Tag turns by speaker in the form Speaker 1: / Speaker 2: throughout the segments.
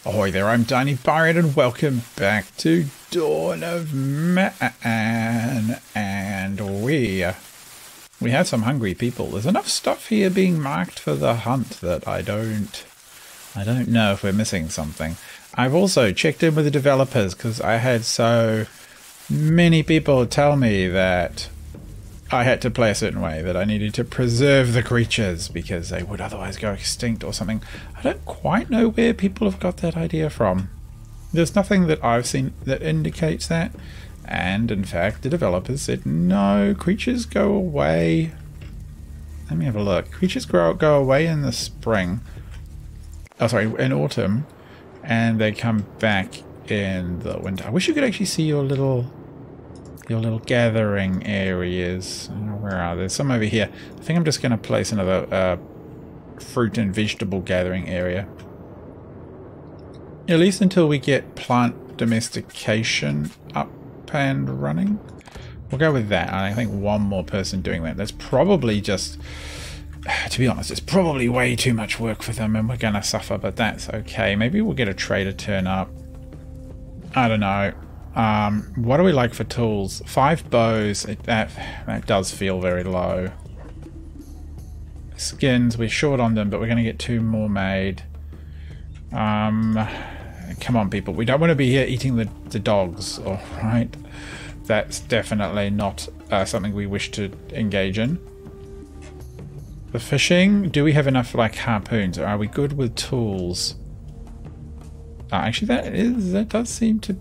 Speaker 1: Ahoy there, I'm TinyPirate and welcome back to Dawn of Man. And we have some hungry people. There's enough stuff here being marked for the hunt that I don't know if we're missing something. I've also checked in with the developers because I had so many people tell me that I had to play a certain way, that I needed to preserve the creatures because they would otherwise go extinct or something. I don't quite know where people have got that idea from. There's nothing that I've seen that indicates that. And in fact, the developers said, no, creatures go away. Let me have a look. Creatures go away in the spring. Oh, sorry, in autumn. And they come back in the winter. I wish you could actually see your little gathering areas. Where are there? Some over here. I think I'm just going to place another fruit and vegetable gathering area. At least until we get plant domestication up and running. We'll go with that. I think one more person doing that. That's probably just, to be honest, it's probably way too much work for them and we're going to suffer, but that's okay. Maybe we'll get a trader turn up. I don't know. What do we like for tools? 5 bows. That does feel very low. Skins, we're short on them, but we're going to get 2 more made. Come on, people. We don't want to be here eating the dogs, all right? That's definitely not something we wish to engage in. The fishing. Do we have enough, like, harpoons? Or are we good with tools? Actually, that does seem to...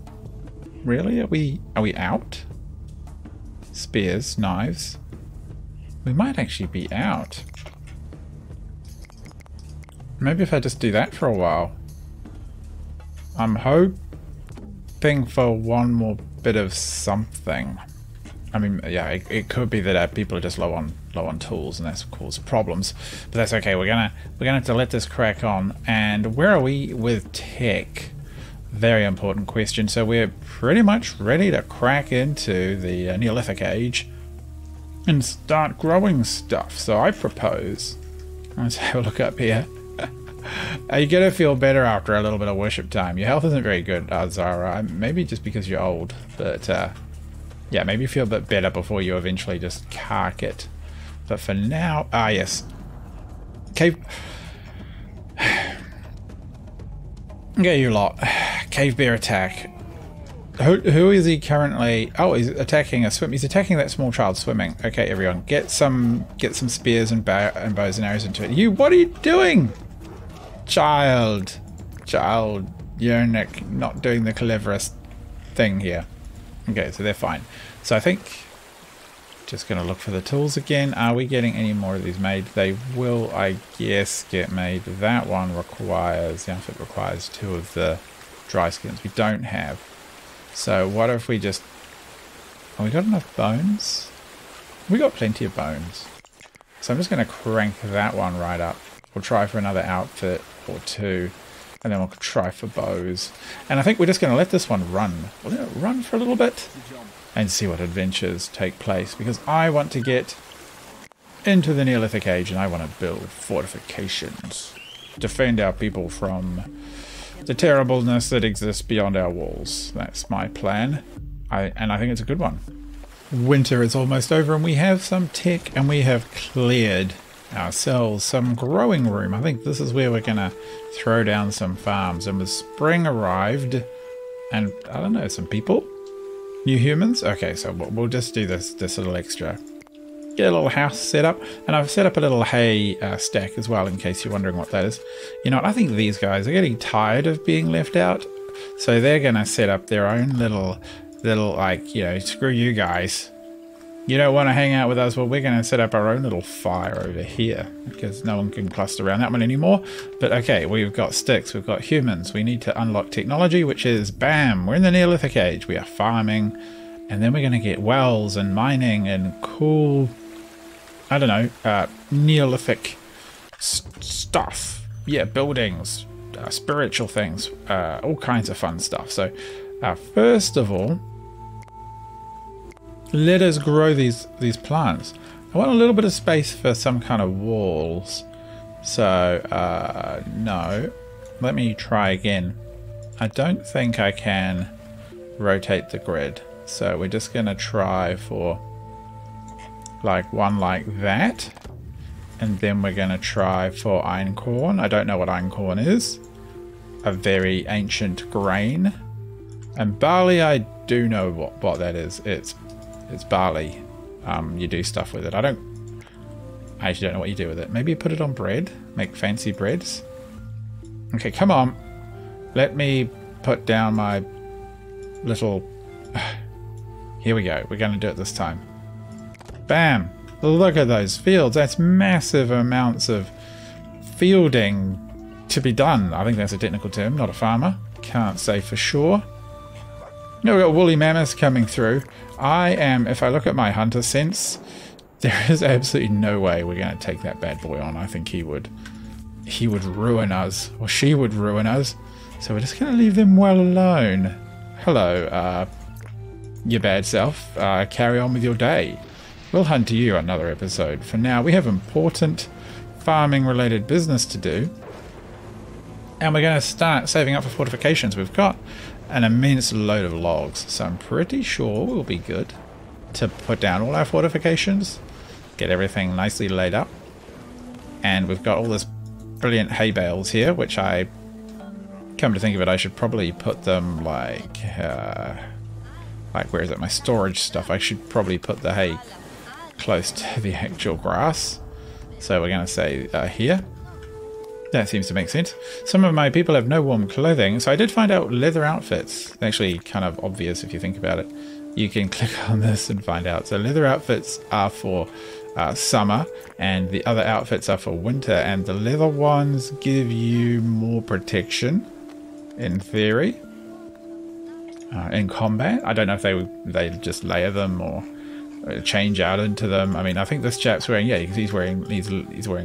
Speaker 1: Really? Are we out? Spears, knives. We might actually be out. Maybe if I just do that for a while. I'm hoping for one more bit of something. I mean, yeah, it could be that people are just low on tools, and that's caused problems. But that's okay. We're gonna have to let this crack on. And where are we with tech? Very important question. So we're pretty much ready to crack into the Neolithic age and start growing stuff. So I propose, let's have a look up here. You're gonna feel better after a little bit of worship time. Your health isn't very good, Zara. Maybe just because you're old, but yeah, maybe feel a bit better before you eventually just cark it. But for now, yes, cave. Okay, you lot. Cave bear attack. Who is he currently? Oh, he's attacking a swim. He's attacking that small child swimming. Okay, everyone, get some spears and bows and arrows into it. You, what are you doing, child? You're not doing the cleverest thing here. Okay, so they're fine. So I think just gonna look for the tools again. Are we getting any more of these made? They will, I guess, get made. That one requires, the outfit requires 2 of the dry skins we don't have. So what if we just, we got enough bones? We got plenty of bones. So I'm just gonna crank that one right up. We'll try for another outfit or 2. And then we'll try for bows. And I think we're just gonna let this one run. We're gonna run for a little bit and see what adventures take place, because I want to get into the Neolithic age and I want to build fortifications, defend our people from the terribleness that exists beyond our walls. That's my plan, and I think it's a good one. Winter is almost over and we have some tech and we have cleared ourselves some growing room. I think this is where we're gonna throw down some farms. And with spring arrived, and I don't know, some people. New humans? Okay, so we'll just do this little extra. Get a little house set up. And I've set up a little hay stack as well, in case you're wondering what that is. You know what, I think these guys are getting tired of being left out. So they're going to set up their own little, like, you know, screw you guys. You don't want to hang out with us? Well, we're going to set up our own little fire over here, because no one can cluster around that one anymore. But okay, we've got sticks, we've got humans. We need to unlock technology, which is, bam, we're in the Neolithic age. We are farming, and then we're going to get wells and mining and cool, I don't know, Neolithic stuff. Yeah, buildings, spiritual things, all kinds of fun stuff. So first of all, let us grow these plants. I want a little bit of space for some kind of walls. So, no. Let me try again. I don't think I can rotate the grid. So we're just going to try for like one like that. And then we're going to try for einkorn. I don't know what einkorn is. A very ancient grain. And barley, I do know what that is. It's barley. You do stuff with it. I actually don't know what you do with it. Maybe you put it on bread. Make fancy breads. Okay, come on. Let me put down my little... Here we go. We're going to do it this time. Bam! Look at those fields. That's massive amounts of fielding to be done. I think that's a technical term, not a farmer. Can't say for sure. No, we've got woolly mammoths coming through. If I look at my hunter sense, there is absolutely no way we're going to take that bad boy on. I think he would ruin us, or she would ruin us. So we're just going to leave them well alone. Hello, your bad self. Carry on with your day. We'll hunt you another episode. For now, we have important farming-related business to do. And we're going to start saving up for fortifications. We've got an immense load of logs, so I'm pretty sure we'll be good to put down all our fortifications, get everything nicely laid up. And we've got all this brilliant hay bales here, which I come to think of it, I should probably put them like where is it, my storage stuff. I should probably put the hay close to the actual grass. So we're going to say here. That seems to make sense. Some of my people have no warm clothing, so I did find out leather outfits. Actually kind of obvious if you think about it. You can click on this and find out. So leather outfits are for summer, and the other outfits are for winter, and the leather ones give you more protection, in theory. In combat. I don't know if they just layer them or change out into them. I mean, I think this chap's wearing, yeah, he's wearing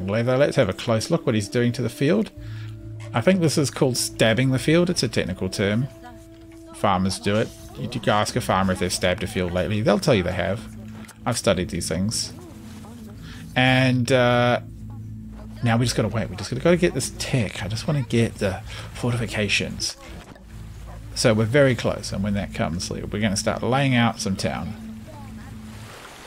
Speaker 1: leather. Let's have a close look what he's doing to the field. I think this is called stabbing the field. It's a technical term. Farmers do it. You ask a farmer if they've stabbed a field lately. They'll tell you they have. I've studied these things. And now we just gotta wait. We just gotta get this tech. I just want to get the fortifications. So we're very close, and when that comes, we're going to start laying out some town.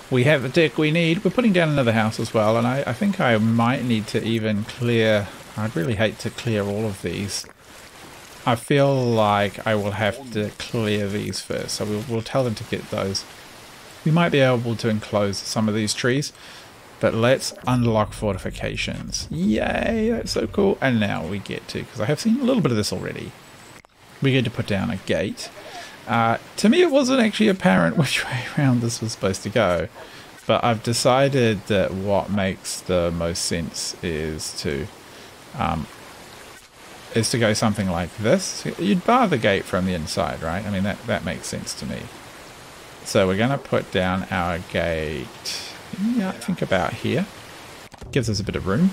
Speaker 1: We have the tech we need. We're putting down another house as well, and I think I might need to even clear... I'd really hate to clear all of these. I feel like I will have to clear these first, so we'll tell them to get those. We might be able to enclose some of these trees, but let's unlock fortifications. Yay, that's so cool. And now we get to, because I have seen a little bit of this already, we get to put down a gate. To me it wasn't actually apparent which way around this was supposed to go, but I've decided that what makes the most sense is to go something like this. You'd bar the gate from the inside, right? I mean, that makes sense to me. So we're going to put down our gate, yeah, I think about here. Gives us a bit of room.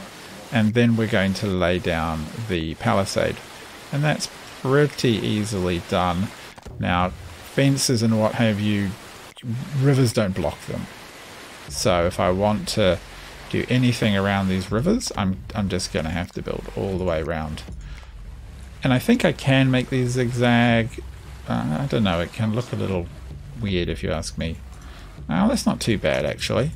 Speaker 1: And then we're going to lay down the palisade. And that's pretty easily done. Now, fences and what have you, rivers don't block them. So if I want to do anything around these rivers, I'm just going to have to build all the way around. And I think I can make these zigzag. I don't know, it can look a little weird if you ask me. Well, that's not too bad actually.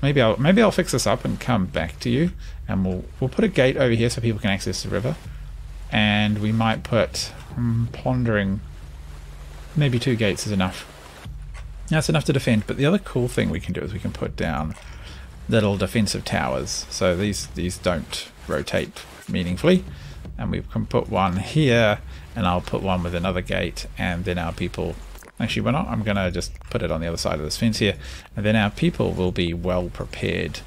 Speaker 1: Maybe I'll fix this up and come back to you, and we'll put a gate over here so people can access the river. And we might put, pondering, maybe 2 gates is enough. That's enough to defend, but the other cool thing we can do is we can put down little defensive towers. So these don't rotate meaningfully. And we can put one here, and I'll put one with another gate, and then our people... Actually, we're not. I'm going to just put it on the other side of this fence here. And then our people will be well prepared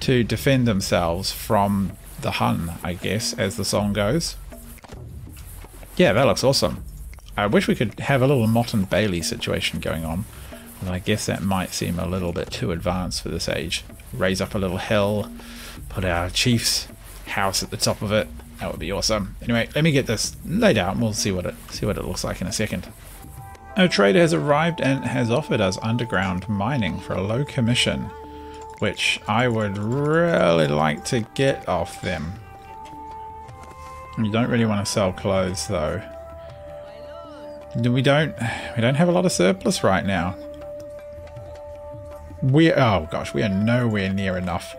Speaker 1: to defend themselves from the Hun, I guess, as the song goes. Yeah, that looks awesome. I wish we could have a little Mott and Bailey situation going on. But I guess that might seem a little bit too advanced for this age. Raise up a little hill, put our chief's house at the top of it. That would be awesome. Anyway, let me get this laid out and we'll see what it looks like in a second. A trader has arrived and has offered us underground mining for a low commission, which I would really like to get off them. You don't really want to sell clothes though. We don't have a lot of surplus right now. Oh gosh, we are nowhere near enough.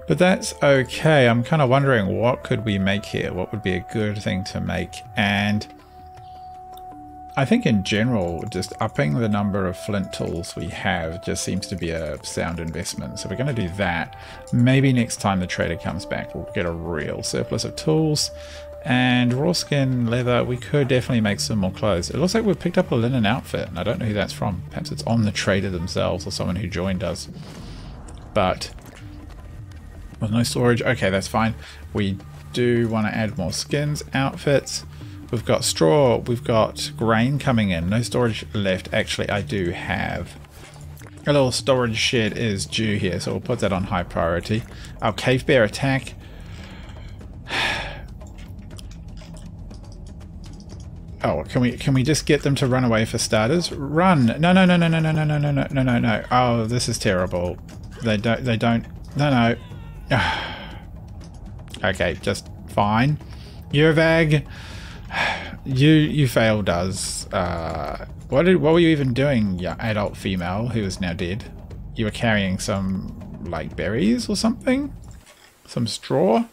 Speaker 1: But that's okay. I'm kind of wondering, what could we make here? What would be a good thing to make? And I think in general, just upping the number of flint tools we have just seems to be a sound investment. So we're going to do that. Maybe next time the trader comes back, we'll get a real surplus of tools. And raw skin leather, we could definitely make some more clothes. It looks like we've picked up a linen outfit, and I don't know who that's from. Perhaps it's on the trader themselves or someone who joined us. But with no storage, okay, that's fine. We do want to add more skins, outfits. We've got straw, we've got grain coming in. No storage left. Actually, I do have. A little storage shed is due here, so we'll put that on high priority. Our cave bear attack. Oh, can we just get them to run away for starters? Run! No, no, no, no, no, no, no, no, no, no, no, no, no. Oh, this is terrible. They don't, no, no. Okay, just fine. Yurvag, you failed us. What were you even doing, you adult female who is now dead? You were carrying some, like, berries or something? Some straw?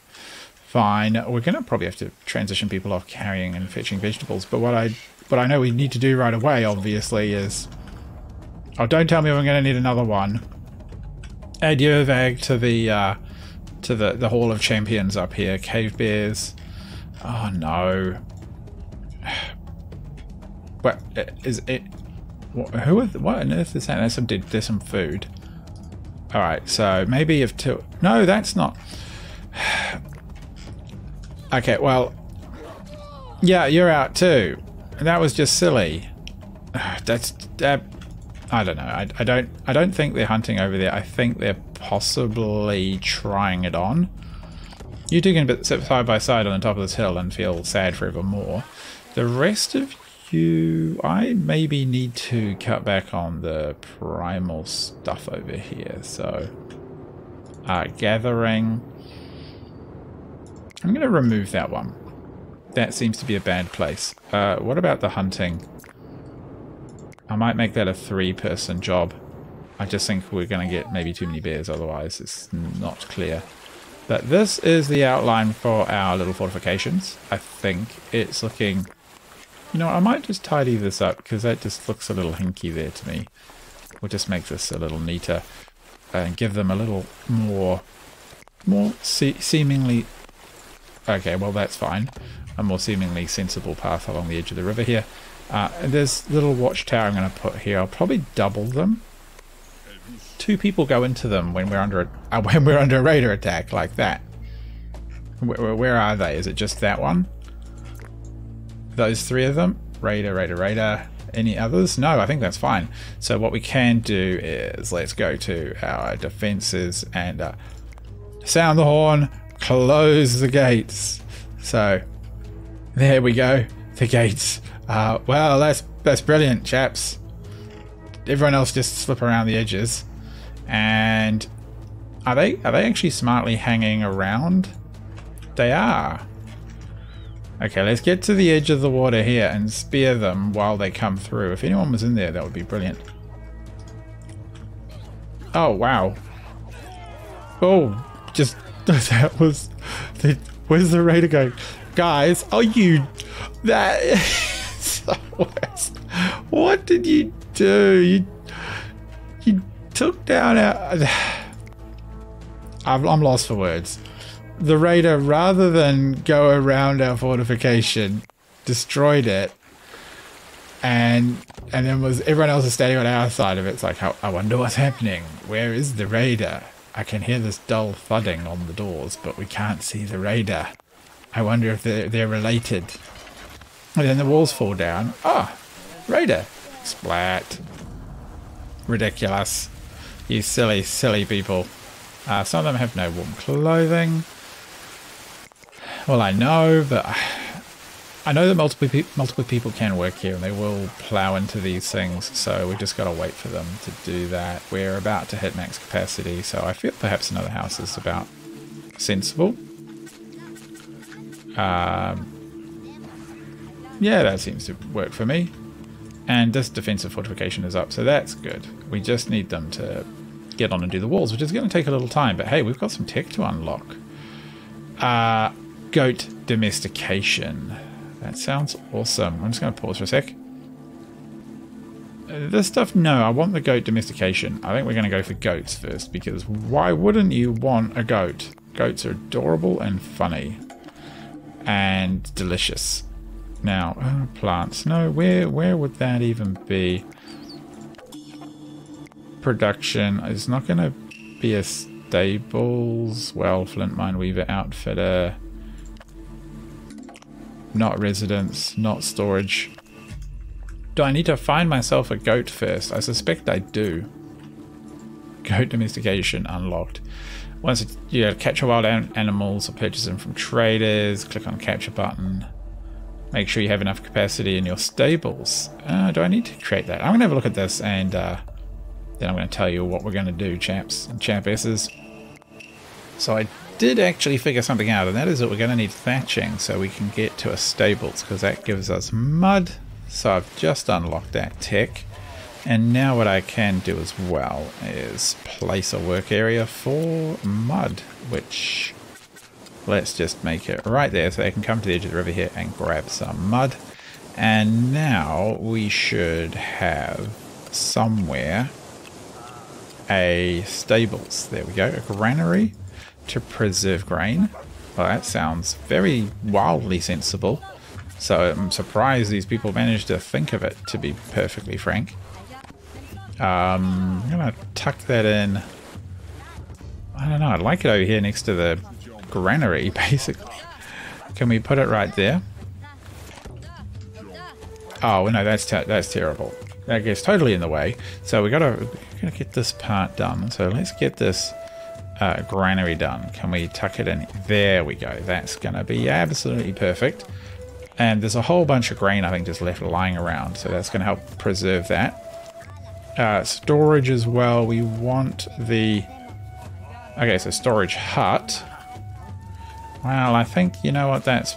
Speaker 1: Fine. We're going to probably have to transition people off carrying and fetching vegetables. But what I know we need to do right away, obviously, is... Oh, don't tell me I'm going to need another one. Add Yurvag to the Hall of Champions up here. Cave bears. Oh, no. What is it? What on earth is that? There's some food. Alright, so maybe if two... No, that's not... Okay, well, yeah, you're out too. That was just silly. That's I don't know. I don't think they're hunting over there. I think they're possibly trying it on. You two can sit side by side on the top of this hill and feel sad forevermore. The rest of you, I maybe need to cut back on the primal stuff over here. So, gathering. I'm going to remove that one. That seems to be a bad place. What about the hunting? I might make that a 3-person job. I just think we're going to get maybe too many bears, otherwise it's not clear. But this is the outline for our little fortifications. I think it's looking... You know, I might just tidy this up because that just looks a little hinky there to me. We'll just make this a little neater and give them a little more seemingly... Okay, well that's fine. A more seemingly sensible path along the edge of the river here. And there's a little watchtower I'm going to put here. I'll probably double them. 2 people go into them when we're under a raider attack like that. Where are they? Is it just that one? Those 3 of them? Raider, raider, raider. Any others? No, I think that's fine. So what we can do is let's go to our defenses and sound the horn. Close the gates. So there we go. The gates. Well, that's brilliant, chaps. Everyone else just slip around the edges. And are they actually smartly hanging around? They are. Okay, let's get to the edge of the water here and spear them while they come through. If anyone was in there, that would be brilliant. Oh, wow. Oh, just... That was... Where's the raider going? Guys, are you... That is the worst. What did you do? You took down our... I'm lost for words. The raider, rather than go around our fortification, destroyed it. And then everyone else is standing on our side of it. It's like, I wonder what's happening. Where is the raider? I can hear this dull thudding on the doors, but we can't see the raider. I wonder if they're related. And then the walls fall down. Ah, raider. Splat. Ridiculous. You silly, silly people. Some of them have no warm clothing. Well, I know, but I know that multiple people can work here and they will plow into these things, so we've just got to wait for them to do that. We're about to hit max capacity, so I feel perhaps another house is about sensible. Yeah, that seems to work for me. And this defensive fortification is up, so that's good. We just need them to get on and do the walls, which is going to take a little time. But hey, we've got some tech to unlock. Goat domestication. That sounds awesome. I'm just going to pause for a sec. This stuff, no, I want the goat domestication. I think we're going to go for goats first, because why wouldn't you want a goat? Goats are adorable and funny. And delicious. Now, plants. No, where would that even be? Production. It's not going to be a stables. Well, flint mine weaver outfitter. Not residence. Not storage. Do I need to find myself a goat first? I suspect I do. Goat domestication unlocked. Once you capture wild animals or purchase them from traders, click on capture button. Make sure you have enough capacity in your stables. Do I need to create that? I'm going to have a look at this and then I'm going to tell you what we're going to do, chaps and champesses. So I did actually figure something out, and that is that we're going to need thatching so we can get to a stables, because that gives us mud. So I've just unlocked that tech. And now what I can do as well is place a work area for mud, which let's just make it right there so they can come to the edge of the river here and grab some mud. And now we should have somewhere a stables. There we go, a granary to preserve grain. Well, that sounds very wildly sensible. So I'm surprised these people managed to think of it, to be perfectly frank. I'm going to tuck that in. I don't know, I'd like it over here next to the granary, basically. Can we put it right there? Oh, no, that's terrible. That gets totally in the way. So we gotta get this part done. So let's get this granary done. Can we tuck it in? There we go. That's going to be absolutely perfect. And there's a whole bunch of grain, I think, just left lying around. So that's going to help preserve that. Storage as well. We want the... Okay, so storage hut. Well, I think, you know what, that's...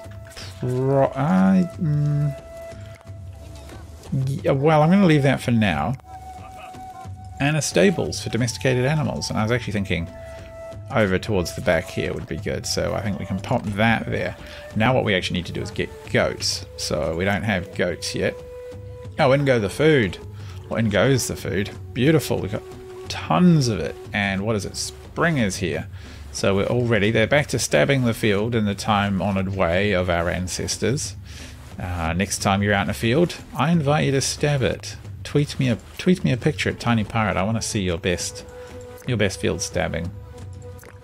Speaker 1: Well, I'm going to leave that for now. And a stables for domesticated animals. And I was actually thinking over towards the back here would be good. So I think we can pop that there. Now what we actually need to do is get goats. So we don't have goats yet. Oh, in go the food. Well, in goes the food. Beautiful. We've got tons of it. And what is it? Spring is here. So we're all ready. They're back to stabbing the field in the time-honoured way of our ancestors. Next time you're out in a field, I invite you to stab it. Tweet me a picture at TinyPirate. I want to see your best field stabbing.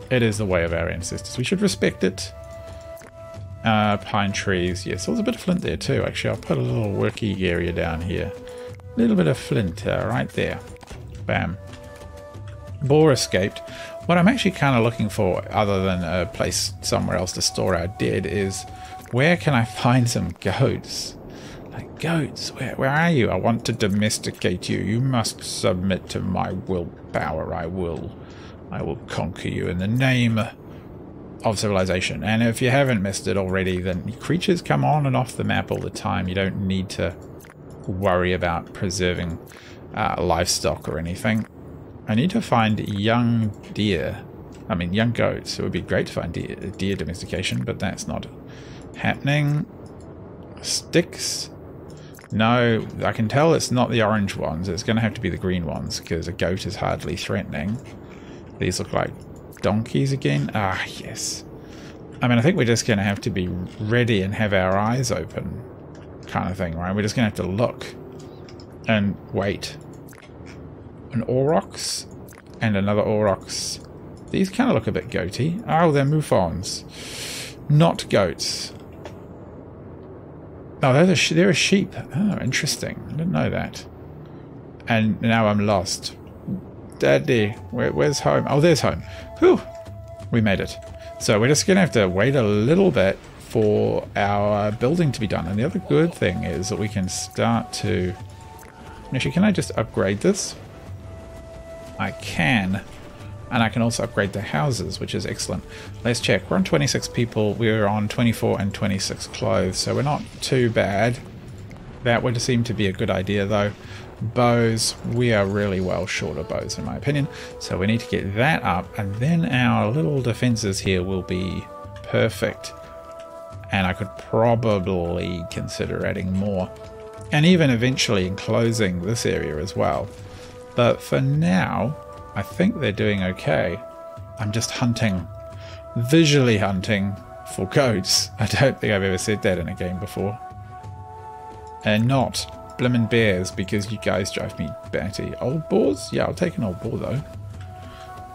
Speaker 1: It is the way of our ancestors. We should respect it. Pine trees. Yes, there's a bit of flint there too. Actually, I'll put a little worky area down here. A little bit of flint right there. Bam. Boar escaped. What I'm actually kind of looking for, other than a place somewhere else to store our dead, is where can I find some goats? Like, goats, where are you? I want to domesticate you. You must submit to my willpower. I will conquer you in the name of civilization. And if you haven't missed it already, then creatures come on and off the map all the time. You don't need to worry about preserving livestock or anything. I need to find young deer. I mean, young goats. It would be great to find deer domestication, but that's not happening. Sticks. No, I can tell it's not the orange ones. It's going to have to be the green ones, because a goat is hardly threatening. These look like donkeys again. Ah, yes. I mean, I think we're just going to have to be ready and have our eyes open, kind of thing, right? We're just going to have to look and wait. An aurochs and another aurochs. These kind of look a bit goaty. Oh, they're mouflons. Not goats. Oh, they're a sheep. Oh, interesting. I didn't know that. And now I'm lost. Daddy, where's home? Oh, there's home. Whew. We made it. So we're just going to have to wait a little bit for our building to be done. And the other good thing is that we can start to... Actually, can I just upgrade this? I can. And I can also upgrade the houses, which is excellent. Let's check. We're on 26 people. We're on 24 and 26 clothes, so we're not too bad. That would seem to be a good idea though. Bows, we are really well short of bows in my opinion, so we need to get that up, and then our little defenses here will be perfect. And I could probably consider adding more, and even eventually enclosing this area as well. But for now, I think they're doing okay. I'm just hunting, visually hunting for goats. I don't think I've ever said that in a game before. And not blimmin' bears, because you guys drive me batty. Old boars? Yeah, I'll take an old boar though.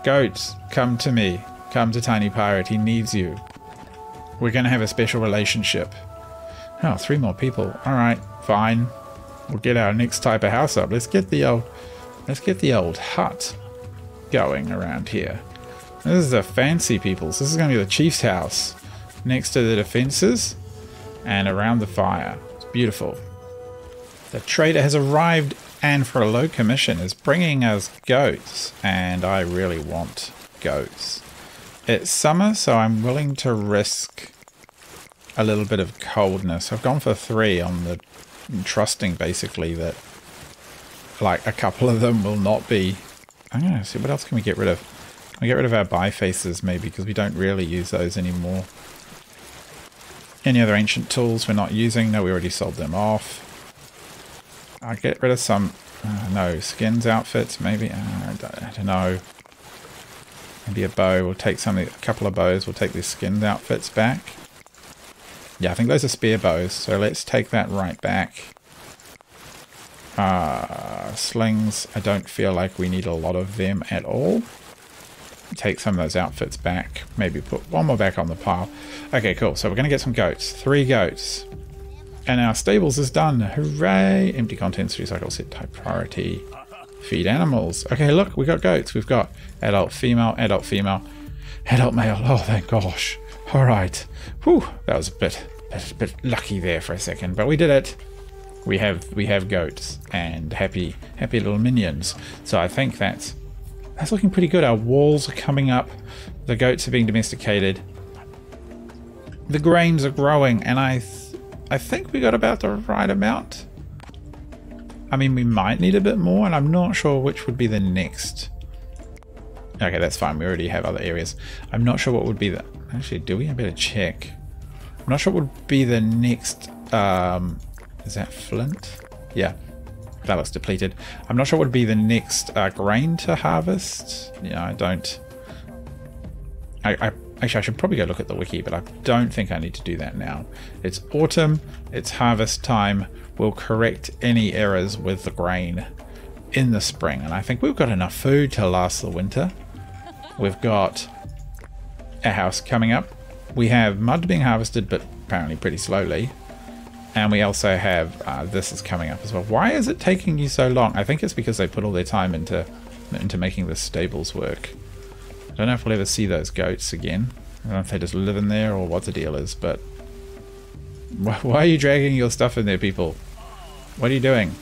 Speaker 1: Goats, come to me. Come to TinyPirate, he needs you. We're going to have a special relationship. Oh, 3 more people. Alright, fine. We'll get our next type of house up. Let's get the old hut going around here. This is the fancy people's. This is going to be the chief's house. Next to the defenses and around the fire. It's beautiful. The trader has arrived, and for a low commission is bringing us goats, and I really want goats. It's summer, so I'm willing to risk a little bit of coldness. I've gone for 3 on the trusting basically that like a couple of them will not be. I'm gonna see what else can we get rid of. Can we get rid of our bifaces maybe, because we don't really use those anymore. Any other ancient tools we're not using? No, we already sold them off. I'll get rid of some, no, skins outfits maybe. I don't know. Maybe a bow. We'll take a couple of bows. We'll take these skins outfits back. Yeah, I think those are spear bows. So let's take that right back. Slings. I don't feel like we need a lot of them at all. Take some of those outfits back. Maybe put 1 more back on the pile. Okay, cool. So we're going to get some goats. 3 goats. And our stables is done. Hooray! Empty contents, recycle, set type priority. Feed animals. Okay, look, we got goats. We've got adult female, adult male. Oh, thank gosh. All right. Whew, that was a bit lucky there for a second, but we did it. We have goats and happy little minions. So I think that's looking pretty good. Our walls are coming up. The goats are being domesticated. The grains are growing, and I think we got about the right amount. I mean, we might need a bit more, and I'm not sure which would be the next. Okay, that's fine. We already have other areas. I'm not sure what would be the... Actually, do we? I better check. I'm not sure what would be the next... is that flint? Yeah, that looks depleted. I'm not sure what would be the next grain to harvest. Yeah, I don't... Actually, I should probably go look at the wiki, but I don't think I need to do that now. It's autumn. It's harvest time. We'll correct any errors with the grain in the spring. And I think we've got enough food to last the winter. We've got a house coming up. We have mud being harvested, but apparently pretty slowly. And we also have this is coming up as well. Why is it taking you so long? I think it's because they put all their time into making the stables work. I don't know if we'll ever see those goats again. I don't know if they just live in there or what the deal is, but... Why are you dragging your stuff in there, people? What are you doing?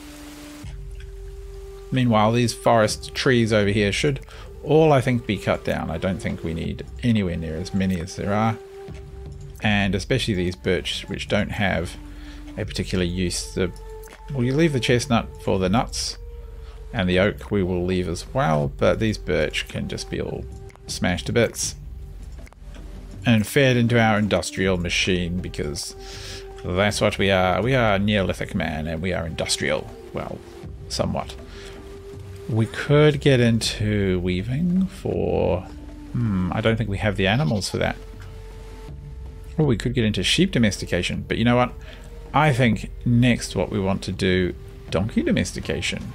Speaker 1: Meanwhile, these forest trees over here should all, I think, be cut down. I don't think we need anywhere near as many as there are. And especially these birch, which don't have a particular use. Well, you leave the chestnut for the nuts, and the oak we will leave as well, but these birch can just be all smashed to bits and fed into our industrial machine, because that's what we are. We are Neolithic man, and we are industrial. Well, somewhat. We could get into weaving for... I don't think we have the animals for that. Or we could get into sheep domestication, but you know what? I think next what we want to do, donkey domestication.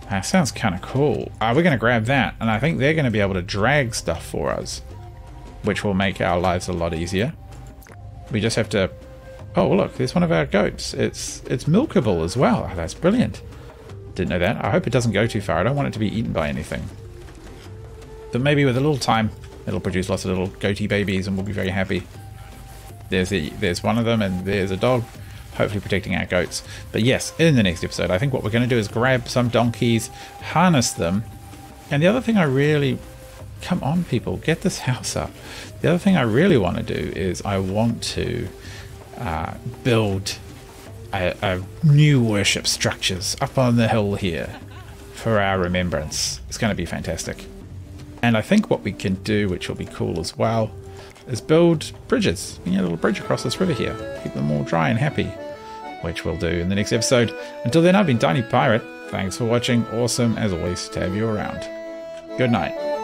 Speaker 1: That sounds kind of cool. We're going to grab that, and I think they're going to be able to drag stuff for us, which will make our lives a lot easier. We just have to... Oh, look, there's one of our goats. It's milkable as well. Oh, that's brilliant. Didn't know that. I hope it doesn't go too far. I don't want it to be eaten by anything. But maybe with a little time, it'll produce lots of little goatee babies, and we'll be very happy. There's one of them, and there's a dog, hopefully protecting our goats. But yes, in the next episode, I think what we're going to do is grab some donkeys, harness them, and the other thing I really... Come on, people, get this house up. The other thing I really want to do is I want to build new worship structures up on the hill here for our remembrance. It's going to be fantastic. And I think what we can do, which will be cool as well, is build bridges. We need a little bridge across this river here. Keep them all dry and happy, which we'll do in the next episode. Until then, I've been TinyPirate. Thanks for watching. Awesome, as always, to have you around. Good night.